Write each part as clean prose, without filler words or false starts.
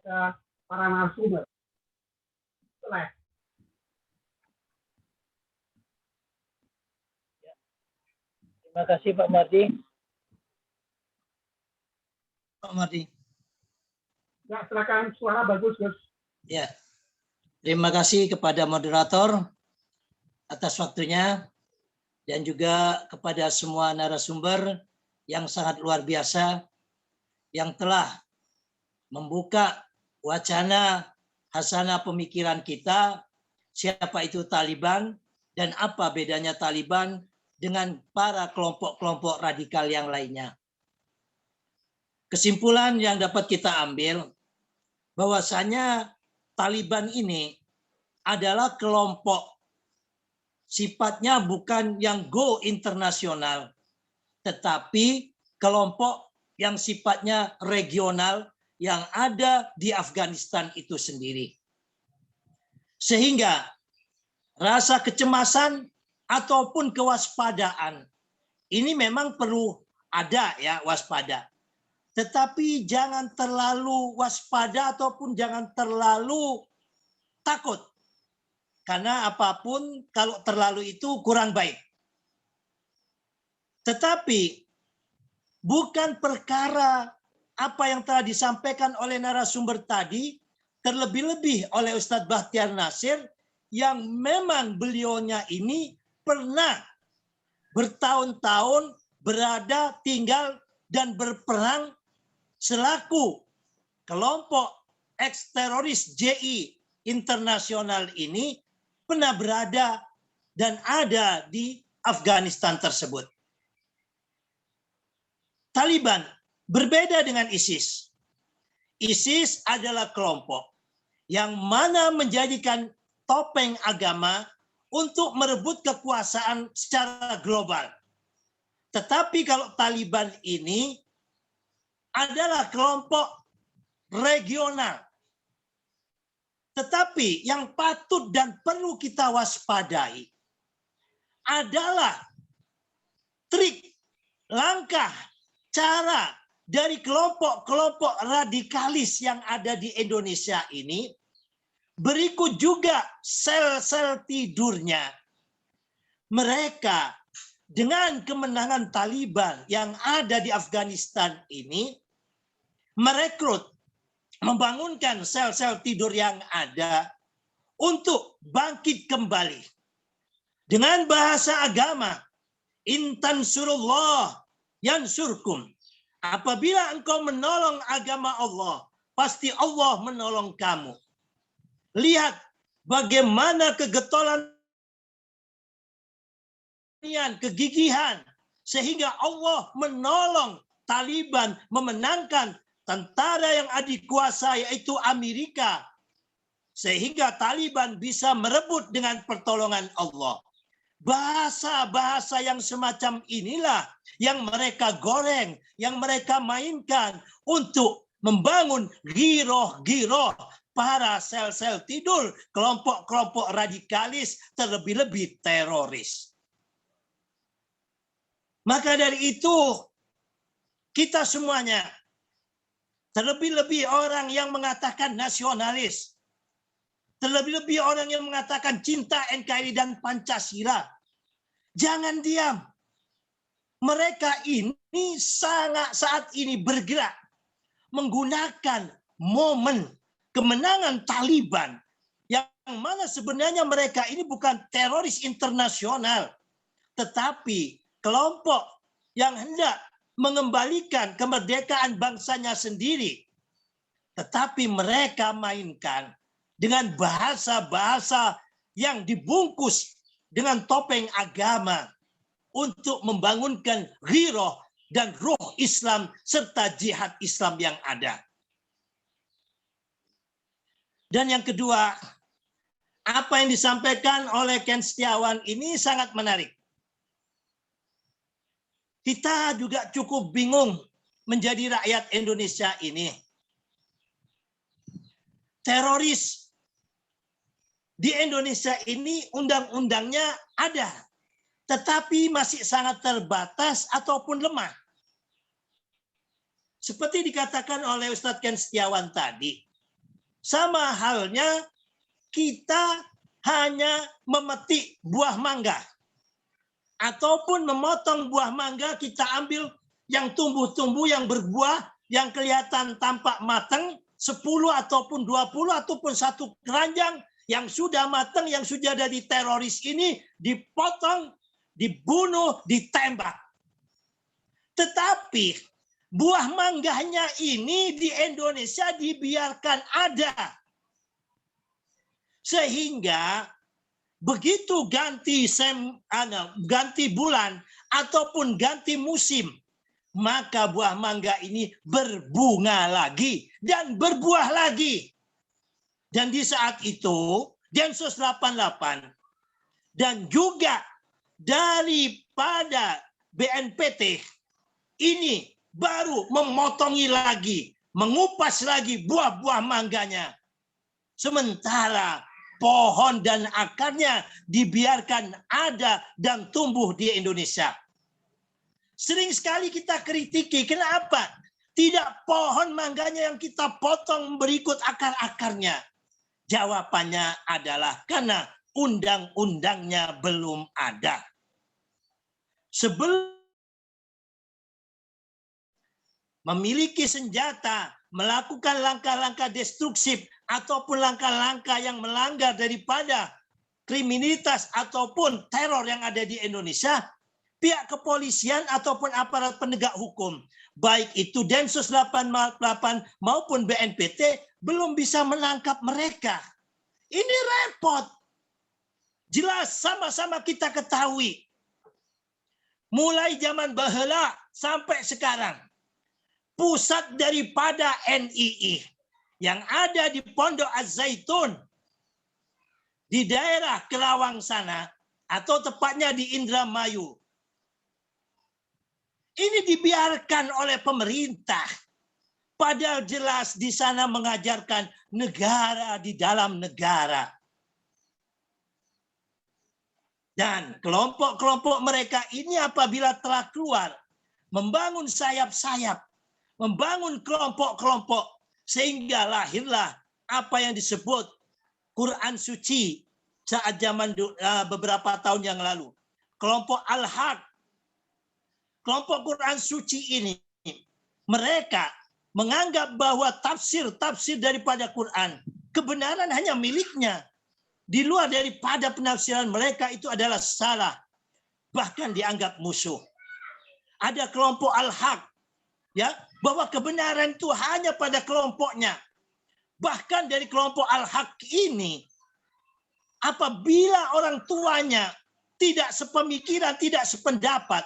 para narasumber. Boleh. Terima kasih Pak Mardi. Pak Mardi. Ya, silakan, suara bagus, Gus. Ya. Terima kasih kepada moderator atas waktunya dan juga kepada semua narasumber yang sangat luar biasa yang telah membuka wacana hasanah pemikiran kita, siapa itu Taliban dan apa bedanya Taliban dengan para kelompok-kelompok radikal yang lainnya. Kesimpulan yang dapat kita ambil bahwasanya Taliban ini adalah kelompok sifatnya bukan yang go internasional, tetapi kelompok yang sifatnya regional yang ada di Afghanistan itu sendiri. Sehingga rasa kecemasan ataupun kewaspadaan ini memang perlu ada ya, waspada. Tetapi jangan terlalu waspada ataupun jangan terlalu takut. Karena apapun kalau terlalu itu kurang baik. Tetapi bukan perkara apa yang telah disampaikan oleh narasumber tadi, terlebih-lebih oleh Ustadz Bahtiar Nasir, yang memang beliaunya ini pernah bertahun-tahun berada, tinggal, dan berperang selaku kelompok eks-teroris JI internasional ini pernah berada dan ada di Afghanistan tersebut. Taliban berbeda dengan ISIS. ISIS adalah kelompok yang mana menjadikan topeng agama untuk merebut kekuasaan secara global. Tetapi kalau Taliban ini adalah kelompok regional. Tetapi yang patut dan perlu kita waspadai adalah trik, langkah, cara dari kelompok-kelompok radikalis yang ada di Indonesia ini. Berikut juga sel-sel tidurnya. Mereka dengan kemenangan Taliban yang ada di Afghanistan ini merekrut, membangunkan sel-sel tidur yang ada untuk bangkit kembali. Dengan bahasa agama, intan surullah yansurkum. Apabila engkau menolong agama Allah, pasti Allah menolong kamu. Lihat bagaimana kegetolan, kegigihan, sehingga Allah menolong Taliban memenangkan tentara yang adik kuasa yaitu Amerika. Sehingga Taliban bisa merebut dengan pertolongan Allah. Bahasa-bahasa yang semacam inilah yang mereka goreng, yang mereka mainkan untuk membangun giroh-giroh para sel-sel tidur, kelompok-kelompok radikalis, terlebih-lebih teroris. Maka dari itu, kita semuanya, terlebih-lebih orang yang mengatakan nasionalis, terlebih-lebih orang yang mengatakan cinta NKRI dan Pancasila, jangan diam. Mereka ini sangat saat ini bergerak menggunakan momen kemenangan Taliban yang mana sebenarnya mereka ini bukan teroris internasional, tetapi kelompok yang hendak mengembalikan kemerdekaan bangsanya sendiri. Tetapi mereka mainkan dengan bahasa-bahasa yang dibungkus dengan topeng agama untuk membangunkan ghiroh dan roh Islam serta jihad Islam yang ada. Dan yang kedua, apa yang disampaikan oleh Ken Setiawan ini sangat menarik. Kita juga cukup bingung menjadi rakyat Indonesia ini. Teroris di Indonesia ini undang-undangnya ada, tetapi masih sangat terbatas ataupun lemah. Seperti dikatakan oleh Ustadz Ken Setiawan tadi, Sama halnya kita hanya memetik buah mangga. Ataupun memotong buah mangga, kita ambil yang tumbuh-tumbuh, yang berbuah, yang kelihatan tampak matang, 10 ataupun 20 ataupun satu keranjang yang sudah matang, yang sudah dari teroris ini dipotong, dibunuh, ditembak. Tetapi buah mangganya ini di Indonesia dibiarkan ada. Sehingga begitu ganti bulan ataupun ganti musim, maka buah mangga ini berbunga lagi dan berbuah lagi. Dan di saat itu, Densus 88 dan juga daripada BNPT ini baru memotongi lagi, mengupas lagi buah-buah mangganya. Sementara pohon dan akarnya dibiarkan ada dan tumbuh di Indonesia. Sering sekali kita kritiki, kenapa tidak pohon mangganya yang kita potong berikut akar-akarnya? Jawabannya adalah karena undang-undangnya belum ada. Sebelum memiliki senjata, melakukan langkah-langkah destruktif ataupun langkah-langkah yang melanggar daripada kriminalitas ataupun teror yang ada di Indonesia, pihak kepolisian ataupun aparat penegak hukum, baik itu Densus 88 maupun BNPT, belum bisa menangkap mereka. Ini repot. Jelas sama-sama kita ketahui. Mulai zaman baheula sampai sekarang, pusat daripada NII yang ada di Pondok Az-Zaitun di daerah Kerawang sana, atau tepatnya di Indramayu, ini dibiarkan oleh pemerintah. Padahal jelas di sana mengajarkan negara di dalam negara. Dan kelompok-kelompok mereka ini apabila telah keluar, membangun sayap-sayap, membangun kelompok-kelompok, sehingga lahirlah apa yang disebut Quran Suci saat zaman beberapa tahun yang lalu. Kelompok Al-Haq, kelompok Quran Suci ini, mereka menganggap bahwa tafsir-tafsir daripada Quran, kebenaran hanya miliknya. Di luar daripada penafsiran mereka itu adalah salah. Bahkan dianggap musuh. Ada kelompok Al-Haq, ya, bahwa kebenaran itu hanya pada kelompoknya. Bahkan dari kelompok Al-Haq ini, apabila orang tuanya tidak sepemikiran, tidak sependapat,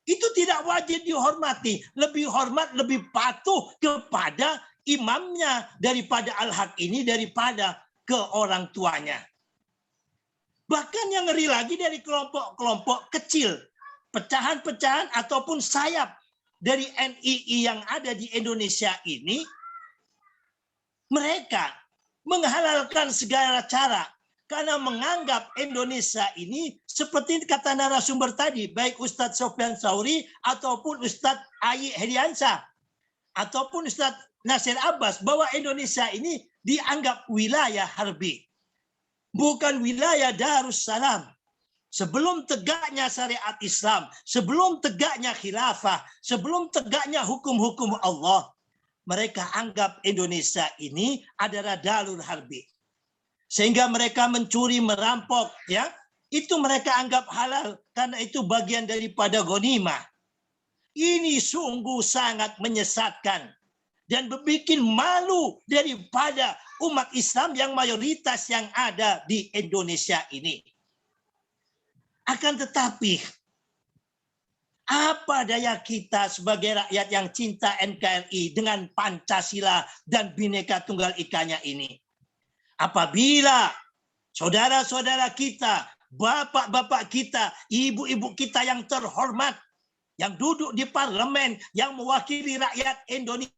itu tidak wajib dihormati. Lebih hormat, lebih patuh kepada imamnya daripada Al-Haq ini, daripada ke orang tuanya. Bahkan yang ngeri lagi dari kelompok-kelompok kecil, pecahan-pecahan ataupun sayap dari NII yang ada di Indonesia ini, mereka menghalalkan segala cara karena menganggap Indonesia ini seperti kata narasumber tadi, baik Ustadz Sofyan Sauri ataupun Ustadz Ayi Heriansyah ataupun Ustadz Nasir Abbas, bahwa Indonesia ini dianggap wilayah harbi, bukan wilayah Darussalam. Sebelum tegaknya syariat Islam, sebelum tegaknya khilafah, sebelum tegaknya hukum-hukum Allah, mereka anggap Indonesia ini adalah darul harbi. Sehingga mereka mencuri, merampok, ya, itu mereka anggap halal karena itu bagian daripada ghanimah. Ini sungguh sangat menyesatkan dan membuat malu daripada umat Islam yang mayoritas yang ada di Indonesia ini. Akan tetapi, apa daya kita sebagai rakyat yang cinta NKRI dengan Pancasila dan Bhinneka Tunggal Ika-nya ini? Apabila saudara-saudara kita, bapak-bapak kita, ibu-ibu kita yang terhormat, yang duduk di parlemen, yang mewakili rakyat Indonesia,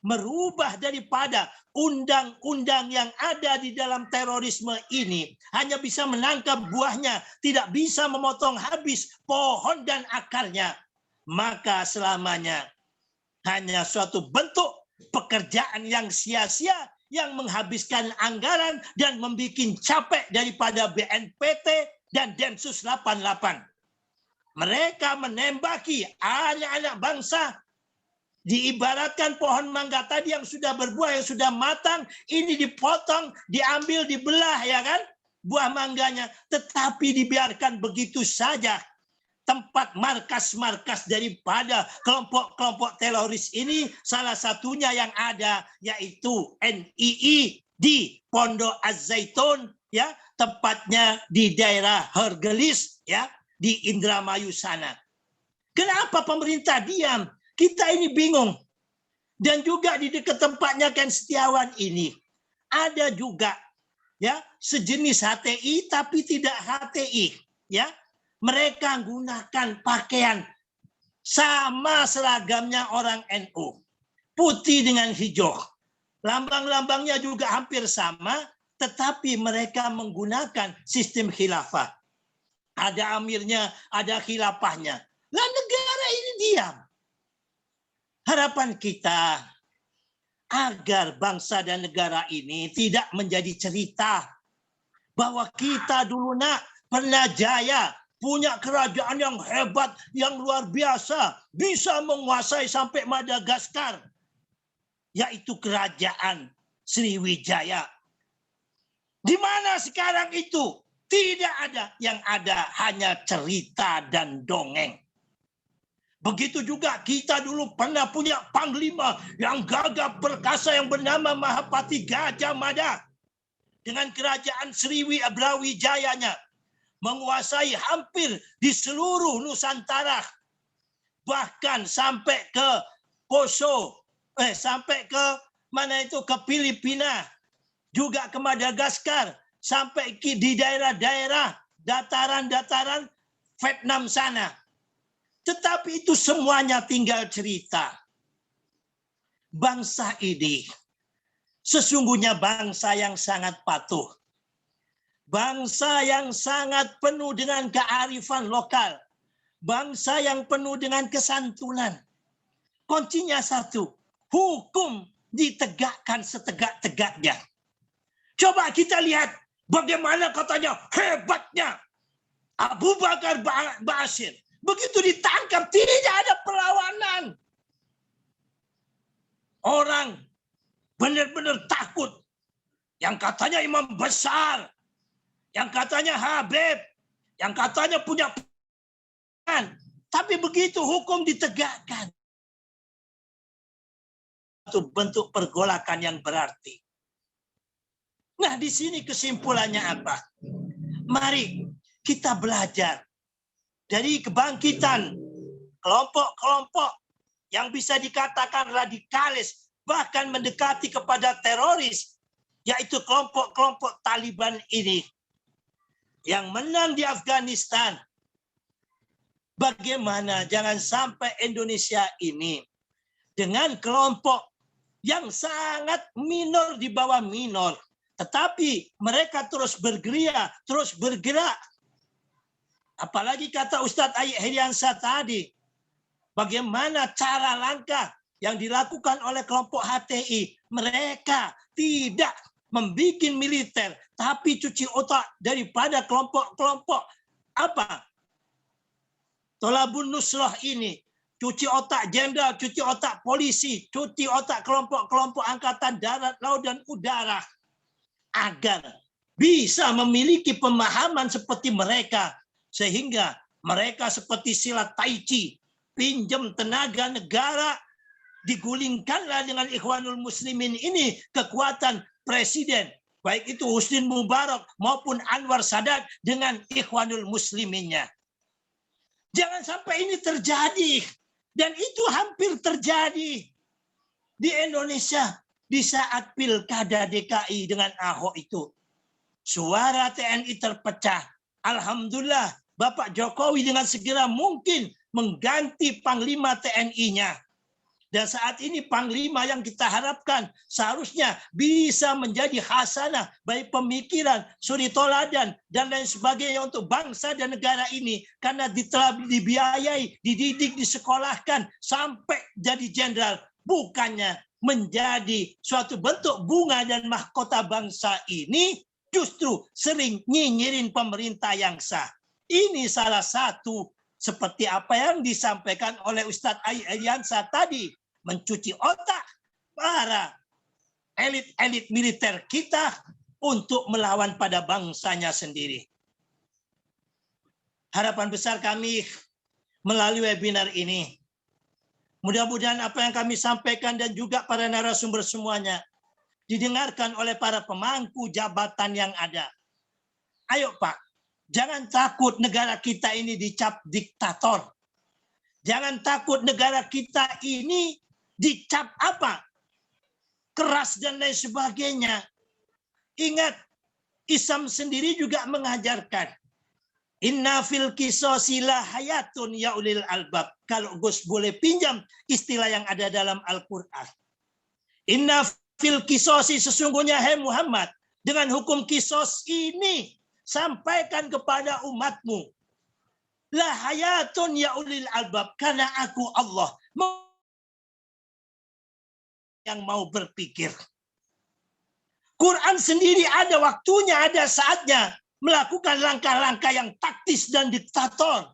merubah daripada undang-undang yang ada di dalam terorisme ini, hanya bisa menangkap buahnya, tidak bisa memotong habis pohon dan akarnya, maka selamanya hanya suatu bentuk pekerjaan yang sia-sia, yang menghabiskan anggaran dan membuat capek daripada BNPT dan Densus 88. Mereka menembaki anak-anak bangsa. Diibaratkan pohon mangga tadi yang sudah berbuah, yang sudah matang, ini dipotong, diambil, dibelah, ya kan? Buah mangganya, tetapi dibiarkan begitu saja. Tempat markas-markas daripada kelompok-kelompok teroris ini, salah satunya yang ada yaitu NII di Pondok Az-Zaitun, ya, tepatnya di daerah Hergelis, ya, di Indramayu sana. Kenapa pemerintah diam? Kita ini bingung. Dan juga di dekat tempatnya Ken Setiawan ini ada juga, ya, sejenis HTI tapi tidak HTI, ya. Mereka gunakan pakaian sama seragamnya orang NU. Putih dengan hijau. Lambang-lambangnya juga hampir sama, tetapi mereka menggunakan sistem khilafah. Ada amirnya, ada khilafahnya. Lah negara ini diam. Harapan kita agar bangsa dan negara ini tidak menjadi cerita bahwa kita dulu pernah jaya, punya kerajaan yang hebat, yang luar biasa, bisa menguasai sampai Madagaskar, yaitu kerajaan Sriwijaya. Di mana sekarang itu? Tidak ada, yang ada hanya cerita dan dongeng. Begitu juga kita dulu pernah punya panglima yang gagah perkasa yang bernama Mahapati Gajah Mada. Dengan kerajaan Brawijayanya menguasai hampir di seluruh Nusantara. Bahkan sampai ke Poso, sampai ke mana itu, ke Filipina, juga ke Madagaskar, sampai di daerah-daerah dataran-dataran Vietnam sana. Tetapi itu semuanya tinggal cerita. Bangsa ini sesungguhnya bangsa yang sangat patuh. Bangsa yang sangat penuh dengan kearifan lokal. Bangsa yang penuh dengan kesantunan. Kuncinya satu, hukum ditegakkan setegak-tegaknya. Coba kita lihat bagaimana katanya hebatnya Abu Bakar Ba'asyir. Begitu ditangkap, tidak ada perlawanan. Orang benar-benar takut. Yang katanya imam besar, yang katanya Habib, yang katanya punya peran. Tapi begitu hukum ditegakkan, itu bentuk pergolakan yang berarti. Nah, di sini kesimpulannya apa? Mari kita belajar dari kebangkitan kelompok-kelompok yang bisa dikatakan radikalis, bahkan mendekati kepada teroris, yaitu kelompok-kelompok Taliban ini yang menang di Afghanistan. Bagaimana jangan sampai Indonesia ini dengan kelompok yang sangat minor di bawah minor, tetapi mereka terus bergeria, terus bergerak. Apalagi kata Ustadz Heriansyah tadi, bagaimana cara langkah yang dilakukan oleh kelompok HTI. Mereka tidak membuat militer, tapi cuci otak daripada kelompok-kelompok apa? Tolabun Nusrah ini. Cuci otak jenderal, cuci otak polisi, cuci otak kelompok-kelompok angkatan darat, laut, dan udara. Agar bisa memiliki pemahaman seperti mereka. Sehingga mereka seperti silat tai chi, pinjam tenaga negara, digulingkanlah dengan Ikhwanul Muslimin ini kekuatan presiden. Baik itu Husni Mubarak maupun Anwar Sadat dengan Ikhwanul Musliminnya. Jangan sampai ini terjadi. Dan itu hampir terjadi di Indonesia di saat pilkada DKI dengan Ahok itu. Suara TNI terpecah. Alhamdulillah Bapak Jokowi dengan segera mungkin mengganti Panglima TNI-nya. Dan saat ini Panglima yang kita harapkan seharusnya bisa menjadi hasanah baik pemikiran, suri toladan, dan lain sebagainya untuk bangsa dan negara ini. Karena telah dibiayai, dididik, disekolahkan sampai jadi jenderal. Bukannya menjadi suatu bentuk bunga dan mahkota bangsa ini justru sering nyinyirin pemerintah yang sah. Ini salah satu seperti apa yang disampaikan oleh Ustadz Aliansa tadi, mencuci otak para elit-elit militer kita untuk melawan pada bangsanya sendiri. Harapan besar kami melalui webinar ini, mudah-mudahan apa yang kami sampaikan dan juga para narasumber semuanya didengarkan oleh para pemangku jabatan yang ada. Ayo Pak, jangan takut negara kita ini dicap diktator. Jangan takut negara kita ini dicap apa? Keras dan lain sebagainya. Ingat, Islam sendiri juga mengajarkan inna fil qisasi la hayatun ya ulil albab. Kalau Gus boleh pinjam istilah yang ada dalam Al-Quran. Inna fil qisasi, sesungguhnya hai Muhammad, dengan hukum kisos ini sampaikan kepada umatmu. La hayatun ya ulil albab, karena aku Allah yang mau berpikir. Quran sendiri ada waktunya, ada saatnya melakukan langkah-langkah yang taktis dan diktator.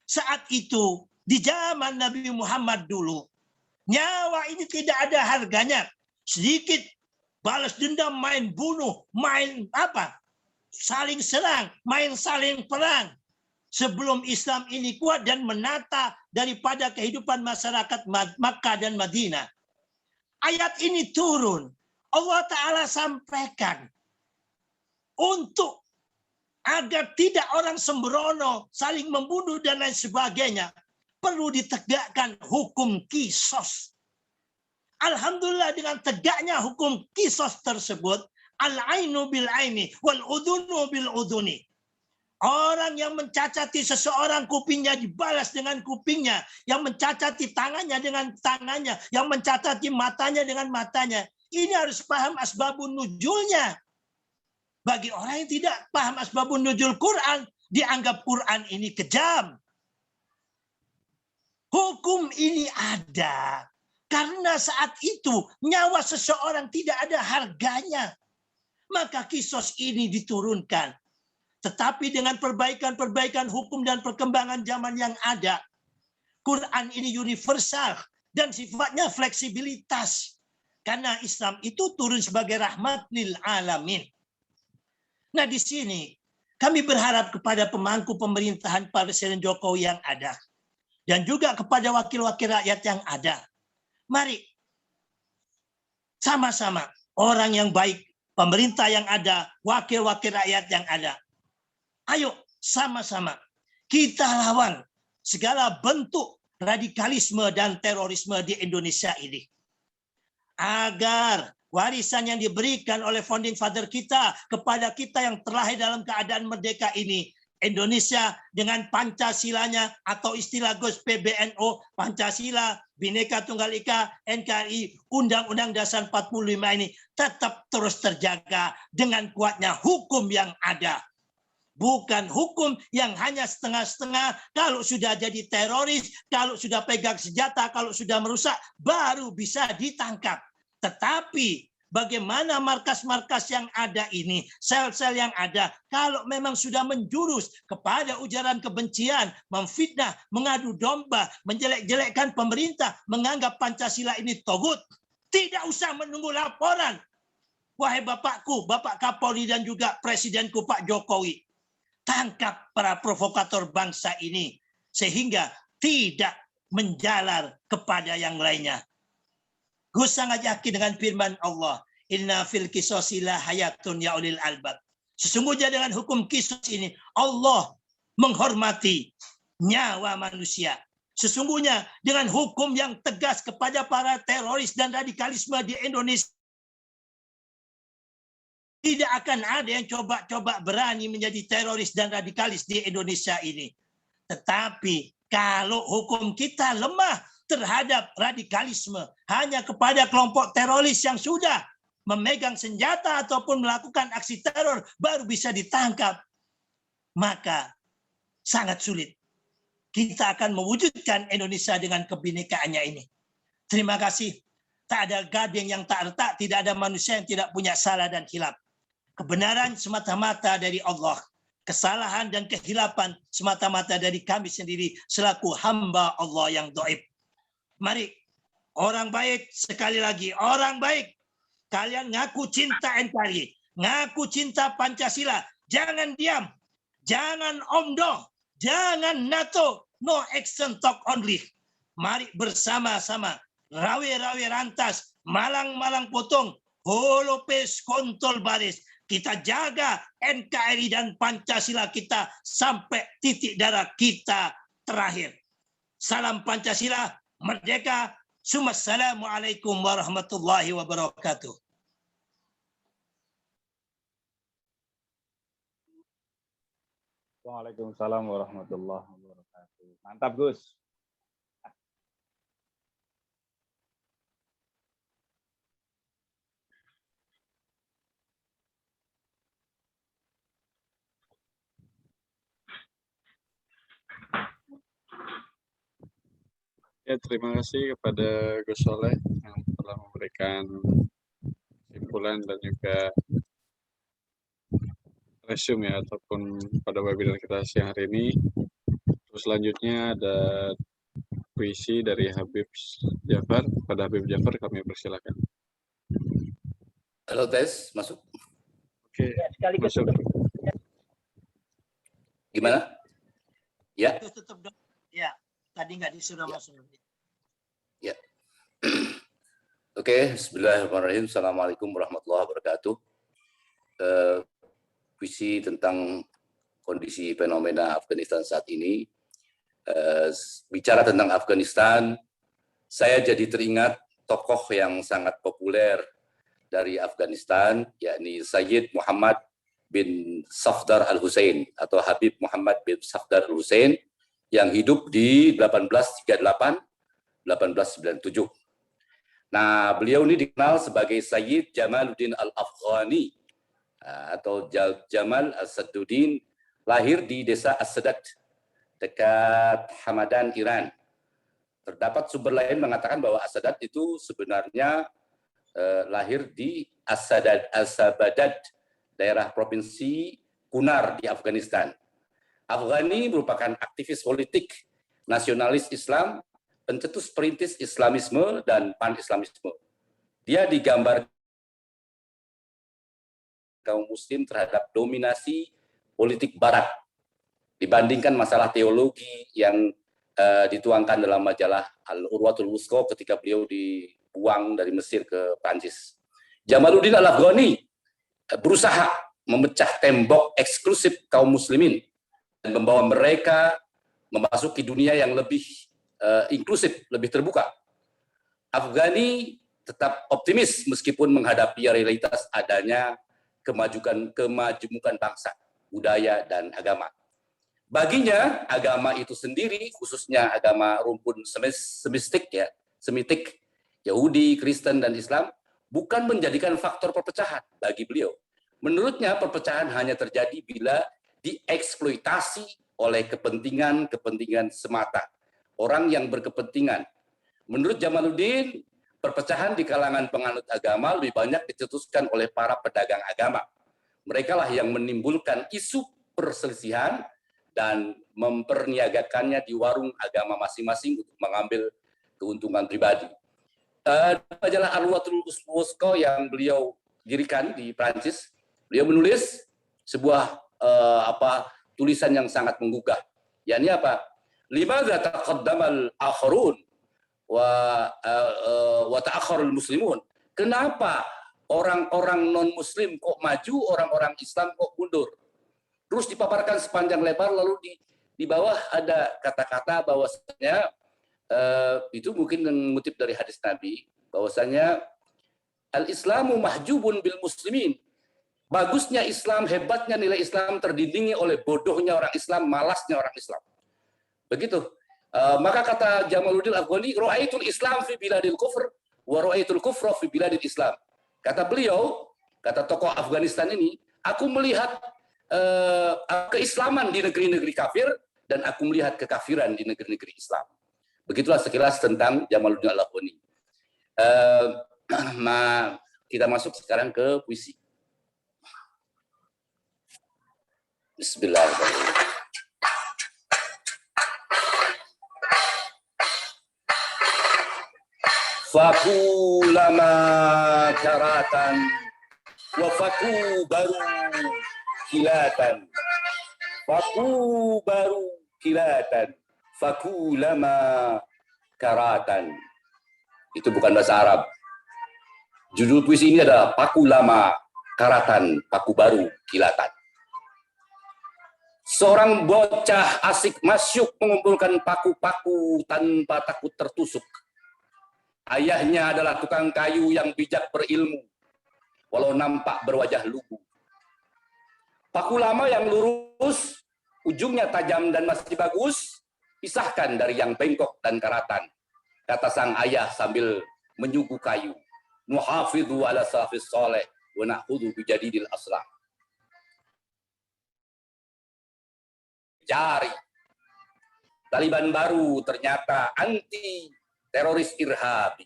Saat itu, di zaman Nabi Muhammad dulu, nyawa ini tidak ada harganya. Sedikit balas dendam, main bunuh, main apa? Saling serang, main saling perang. Sebelum Islam ini kuat dan menata daripada kehidupan masyarakat Makkah dan Madinah. Ayat ini turun. Allah Ta'ala sampaikan untuk agar tidak orang sembrono, saling membunuh dan lain sebagainya, perlu ditegakkan hukum kisos. Alhamdulillah dengan tegaknya hukum kisos tersebut, al-ainu bil aini wal udhunu bil udhuni. Orang yang mencacati seseorang kupingnya dibalas dengan kupingnya, yang mencacati tangannya dengan tangannya, yang mencacati matanya dengan matanya. Ini harus paham asbabun nuzulnya. Bagi orang yang tidak paham asbabun nuzul Quran, dianggap Quran ini kejam. Hukum ini ada karena saat itu nyawa seseorang tidak ada harganya. Maka kisos ini diturunkan. Tetapi dengan perbaikan-perbaikan hukum dan perkembangan zaman yang ada, Quran ini universal dan sifatnya fleksibilitas. Karena Islam itu turun sebagai rahmat lil alamin. Nah di sini kami berharap kepada pemangku pemerintahan Presiden Jokowi yang ada. Dan juga kepada wakil-wakil rakyat yang ada. Mari sama-sama orang yang baik, pemerintah yang ada, wakil-wakil rakyat yang ada. Ayo sama-sama kita lawan segala bentuk radikalisme dan terorisme di Indonesia ini. Agar warisan yang diberikan oleh founding father kita kepada kita yang terlahir dalam keadaan merdeka ini, Indonesia dengan Pancasilanya atau istilah Gus PBNU, Pancasila, Bhinneka Tunggal Ika, NKRI, Undang-Undang Dasar 45 ini tetap terus terjaga dengan kuatnya hukum yang ada. Bukan hukum yang hanya setengah-setengah, kalau sudah jadi teroris, kalau sudah pegang senjata, kalau sudah merusak, baru bisa ditangkap. Tetapi bagaimana markas-markas yang ada ini, sel-sel yang ada, kalau memang sudah menjurus kepada ujaran kebencian, memfitnah, mengadu domba, menjelek-jelekkan pemerintah, menganggap Pancasila ini togut, tidak usah menunggu laporan. Wahai Bapakku, Bapak Kapolri dan juga Presidenku Pak Jokowi, tangkap para provokator bangsa ini sehingga tidak menjalar kepada yang lainnya. Gus sangat yakin dengan firman Allah, inna fil qisasi la hayatun ya ulil albab. Sesungguhnya dengan hukum kisos ini Allah menghormati nyawa manusia. Sesungguhnya dengan hukum yang tegas kepada para teroris dan radikalisme di Indonesia, tidak akan ada yang coba-coba berani menjadi teroris dan radikalis di Indonesia ini. Tetapi kalau hukum kita lemah terhadap radikalisme hanya kepada kelompok teroris yang sudah memegang senjata ataupun melakukan aksi teror baru bisa ditangkap, maka sangat sulit kita akan mewujudkan Indonesia dengan kebinekaannya ini. Terima kasih. tak ada gading yang tak retak, tidak ada manusia yang tidak punya salah dan hilaf. Kebenaran semata-mata dari Allah. Kesalahan dan kehilapan semata-mata dari kami sendiri selaku hamba Allah yang dhaif. Mari, orang baik, sekali lagi, orang baik. Kalian ngaku cinta NKRI, ngaku cinta Pancasila. Jangan diam, jangan omdo, jangan NATO, no action talk only. Mari bersama-sama, rawe-rawe rantas, malang-malang potong, holopes kontol baris. Kita jaga NKRI dan Pancasila kita sampai titik darah kita terakhir. Salam Pancasila, merdeka. Assalamualaikum warahmatullahi wabarakatuh. Waalaikumsalam warahmatullahi wabarakatuh. Mantap, Gus. Ya, terima kasih kepada Gus Soleh yang telah memberikan kesimpulan dan juga resume ya, ataupun pada webinar kita siang hari ini. Terus selanjutnya ada puisi dari Habib Jafar. Pada Habib Jafar kami persilakan. Halo, tes, masuk. Oke, Ya, sekaligus masuk. tutup. Gimana? Ya, Tutup dong. Ya, tadi nggak disuruh masuk. ya. Oke, bismillahirrahmanirrahim. Assalamualaikum warahmatullahi wabarakatuh. Puisi tentang kondisi fenomena Afghanistan saat ini. Bicara tentang Afghanistan, saya jadi teringat tokoh yang sangat populer dari Afghanistan, yakni Sayyid Muhammad bin Safdar al-Husain atau Habib Muhammad bin Safdar al-Husain yang hidup di 1838-1897. Nah, beliau ini dikenal sebagai Sayyid Jamaluddin al-Afghani atau Jamal As-Sadduddin, lahir di desa As-Sadat dekat Hamadan, Iran. Terdapat sumber lain mengatakan bahwa As-Sadat itu sebenarnya lahir di As-Sabadad, daerah provinsi Kunar di Afghanistan. Afghani merupakan aktivis politik, nasionalis Islam, pencetus perintis Islamisme dan pan-Islamisme. Dia digambar kaum muslim terhadap dominasi politik barat dibandingkan masalah teologi yang dituangkan dalam majalah Al-Urwatul Wuthqa ketika beliau dibuang dari Mesir ke Prancis. Jamaluddin al-Afghani berusaha memecah tembok eksklusif kaum muslimin dan membawa mereka memasuki dunia yang lebih inklusif, lebih terbuka. Afghani tetap optimis meskipun menghadapi realitas adanya kemajemukan bangsa, budaya, dan agama. Baginya, agama itu sendiri, khususnya agama rumpun Semitik, Yahudi, Kristen, dan Islam, bukan menjadikan faktor perpecahan bagi beliau. Menurutnya, perpecahan hanya terjadi bila dieksploitasi oleh kepentingan semata. Orang yang berkepentingan. Menurut Jamaluddin, perpecahan di kalangan penganut agama lebih banyak dicetuskan oleh para pedagang agama. Mereka lah yang menimbulkan isu perselisihan dan memperniagakannya di warung agama masing-masing untuk mengambil keuntungan pribadi. Majalah Al-Urwatul Wuthqa yang beliau dirikan di Prancis, beliau menulis sebuah tulisan yang sangat menggugah. Yakni apa? Limadza taqaddamal akharun wa ta'akhkharul muslimun. Kenapa orang-orang non-muslim kok maju, orang-orang Islam kok mundur? Terus dipaparkan sepanjang lebar, lalu di bawah ada kata-kata bahwasanya itu mungkin mengutip dari hadis Nabi, bahwasanya al-Islamu mahjubun bil muslimin. Bagusnya Islam, hebatnya nilai Islam terdindingi oleh bodohnya orang Islam, malasnya orang Islam. Begitu. Maka kata Jamaluddin al-Afghani, ra'aitul Islam fi biladil kufr wa ra'aitul kufra fi biladil Islam. Kata beliau, kata tokoh Afghanistan ini, aku melihat keislaman di negeri-negeri kafir dan aku melihat kekafiran di negeri-negeri Islam. Begitulah sekilas tentang Jamaluddin al-Afghani. Kita masuk sekarang ke puisi. Bismillahirrahmanirrahim. Fakulama karatan wa faku baru kilatan. Faku baru kilatan. Fakulama karatan. Itu bukan bahasa Arab. Judul puisi ini adalah Paku Lama Karatan, Paku Baru Kilatan. Seorang bocah asik masyuk mengumpulkan paku-paku tanpa takut tertusuk. Ayahnya adalah tukang kayu yang bijak berilmu, walau nampak berwajah lugu. Paku lama yang lurus, ujungnya tajam dan masih bagus, pisahkan dari yang bengkok dan karatan, kata sang ayah sambil menyuguh kayu. Nuhafidhu ala salafis soleh, wa na'khudhu bijadidil aslah. Jari. Taliban baru ternyata anti teroris irhabi.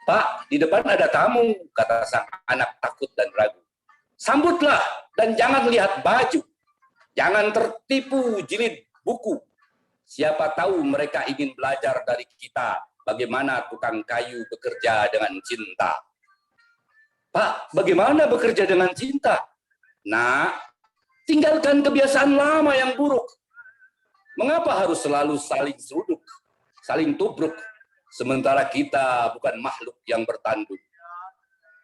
Pak, di depan ada tamu, kata sang anak takut dan ragu. Sambutlah dan jangan lihat baju. Jangan tertipu jilid buku. Siapa tahu mereka ingin belajar dari kita bagaimana tukang kayu bekerja dengan cinta. Pak, bagaimana bekerja dengan cinta? Nah, tinggalkan kebiasaan lama yang buruk. Mengapa harus selalu saling seruduk, saling tubruk, sementara kita bukan makhluk yang bertanduk?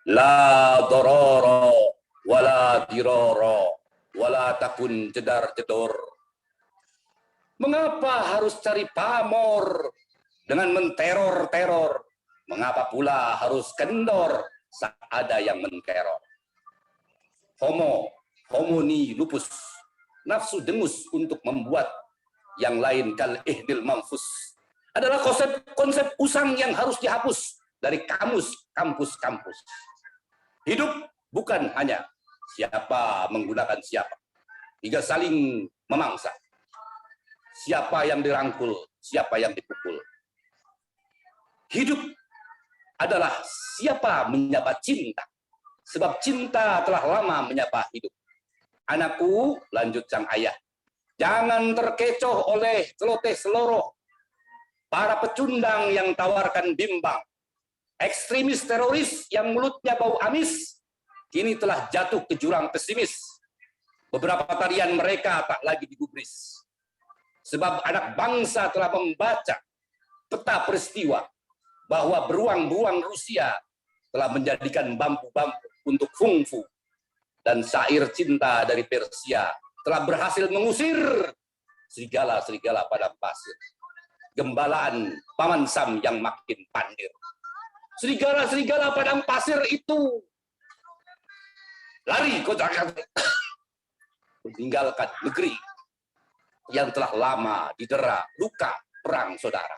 La dororo, wala diroro, wala takun jedar-jedor. Mengapa harus cari pamor dengan menteror-teror? Mengapa pula harus kendor saat ada yang menteror? Homoni lupus, nafsu dengus untuk membuat yang lain kal ihdil manfus, adalah konsep usang yang harus dihapus dari kampus-kampus. Hidup bukan hanya siapa menggunakan siapa, hingga saling memangsa. Siapa yang dirangkul, siapa yang dipukul. Hidup adalah siapa menyapa cinta, sebab cinta telah lama menyapa hidup. Anakku, lanjut sang ayah, jangan terkecoh oleh celoteh seloroh para pecundang yang tawarkan bimbang. Ekstremis teroris yang mulutnya bau amis kini telah jatuh ke jurang pesimis. Beberapa tarian mereka tak lagi digubris. Sebab anak bangsa telah membaca peta peristiwa bahwa beruang-beruang Rusia telah menjadikan bambu-bambu untuk kungfu. Dan syair cinta dari Persia telah berhasil mengusir serigala-serigala padang pasir. Gembalaan Paman Sam yang makin pandir. Serigala-serigala padang pasir itu lari kotak-kotak meninggalkan negeri yang telah lama didera luka perang saudara.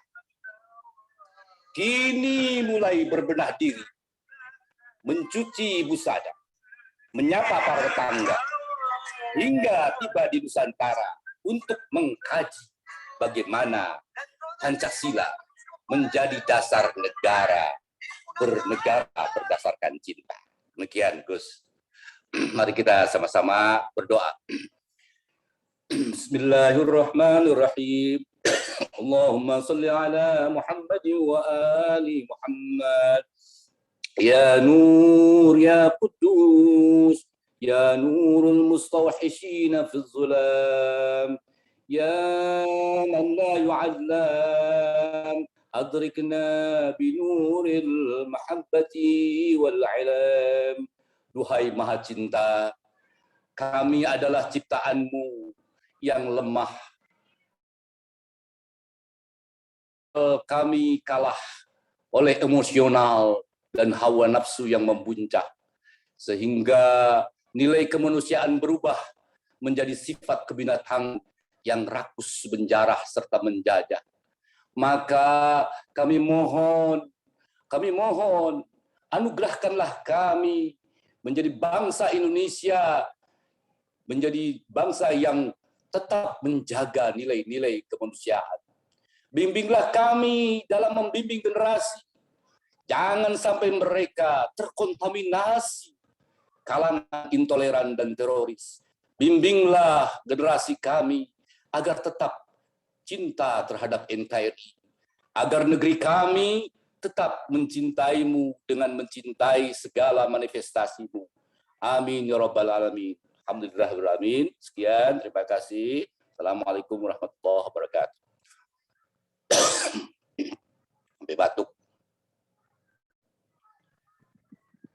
Kini mulai berbenah diri, mencuci busana, menyapa para tetangga, hingga tiba di Nusantara untuk mengkaji bagaimana Pancasila menjadi dasar negara, bernegara berdasarkan cinta. Demikian, Gus. Mari kita sama-sama berdoa. Bismillahirrahmanirrahim. Allahumma salli ala Muhammad wa ali Muhammad. Ya Nur, Ya Qudus, Ya Nurul Mustawhishina fi Zulam, Ya Man la yu'allam, adrikna binuril mahabbati wal ilam. Duhai Maha Cinta, kami adalah ciptaan-Mu yang lemah. Kami kalah oleh emosional dan hawa nafsu yang membuncah, sehingga nilai kemanusiaan berubah menjadi sifat kebinatang yang rakus, menjarah, serta menjajah. Maka kami mohon, anugerahkanlah kami menjadi bangsa Indonesia, menjadi bangsa yang tetap menjaga nilai-nilai kemanusiaan. Bimbinglah kami dalam membimbing generasi Jangan sampai mereka terkontaminasi kalangan intoleran dan teroris. Bimbinglah generasi kami agar tetap cinta terhadap NKRI, agar negeri kami tetap mencintaimu dengan mencintai segala manifestasimu. Amin ya rabbal alamin. Alhamdulillahirabbil alamin. Sekian, terima kasih. Assalamualaikum warahmatullahi wabarakatuh. Sampai batuk.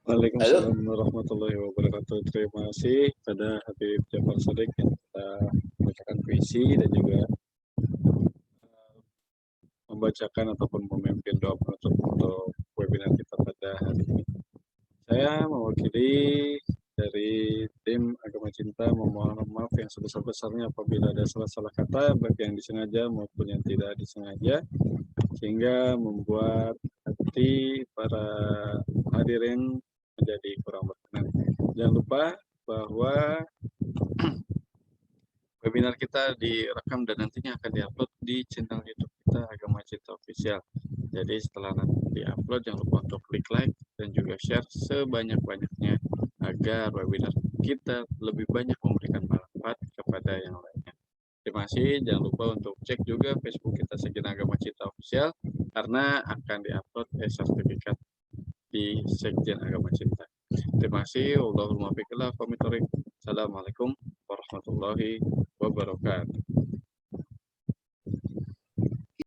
Waalaikumsalam warahmatullahi wabarakatuh. Terima kasih pada Habib Jafar Shadiq yang telah membacakan puisi dan juga membacakan ataupun memimpin doa penutup untuk webinar kita pada hari ini. Saya mewakili dari tim Agama Cinta memohon maaf yang sebesar-besarnya apabila ada salah-salah kata baik yang disengaja maupun yang tidak disengaja sehingga membuat hati para hadirin menjadi kurang berkenan. Jangan lupa bahwa webinar kita direkam dan nantinya akan diupload di channel YouTube kita Agama Cinta Official. Jadi setelah nanti diupload jangan lupa untuk klik like dan juga share sebanyak-banyaknya agar webinar kita lebih banyak memberikan manfaat kepada yang lainnya. Terima kasih. Jangan lupa untuk cek juga Facebook kita Sekjen Agama Cinta Official karena akan diupload sertifikat di Sekjen Agama Cinta. Terima kasih. Wallahul muwaffiq. Assalamualaikum warahmatullahi wabarakatuh.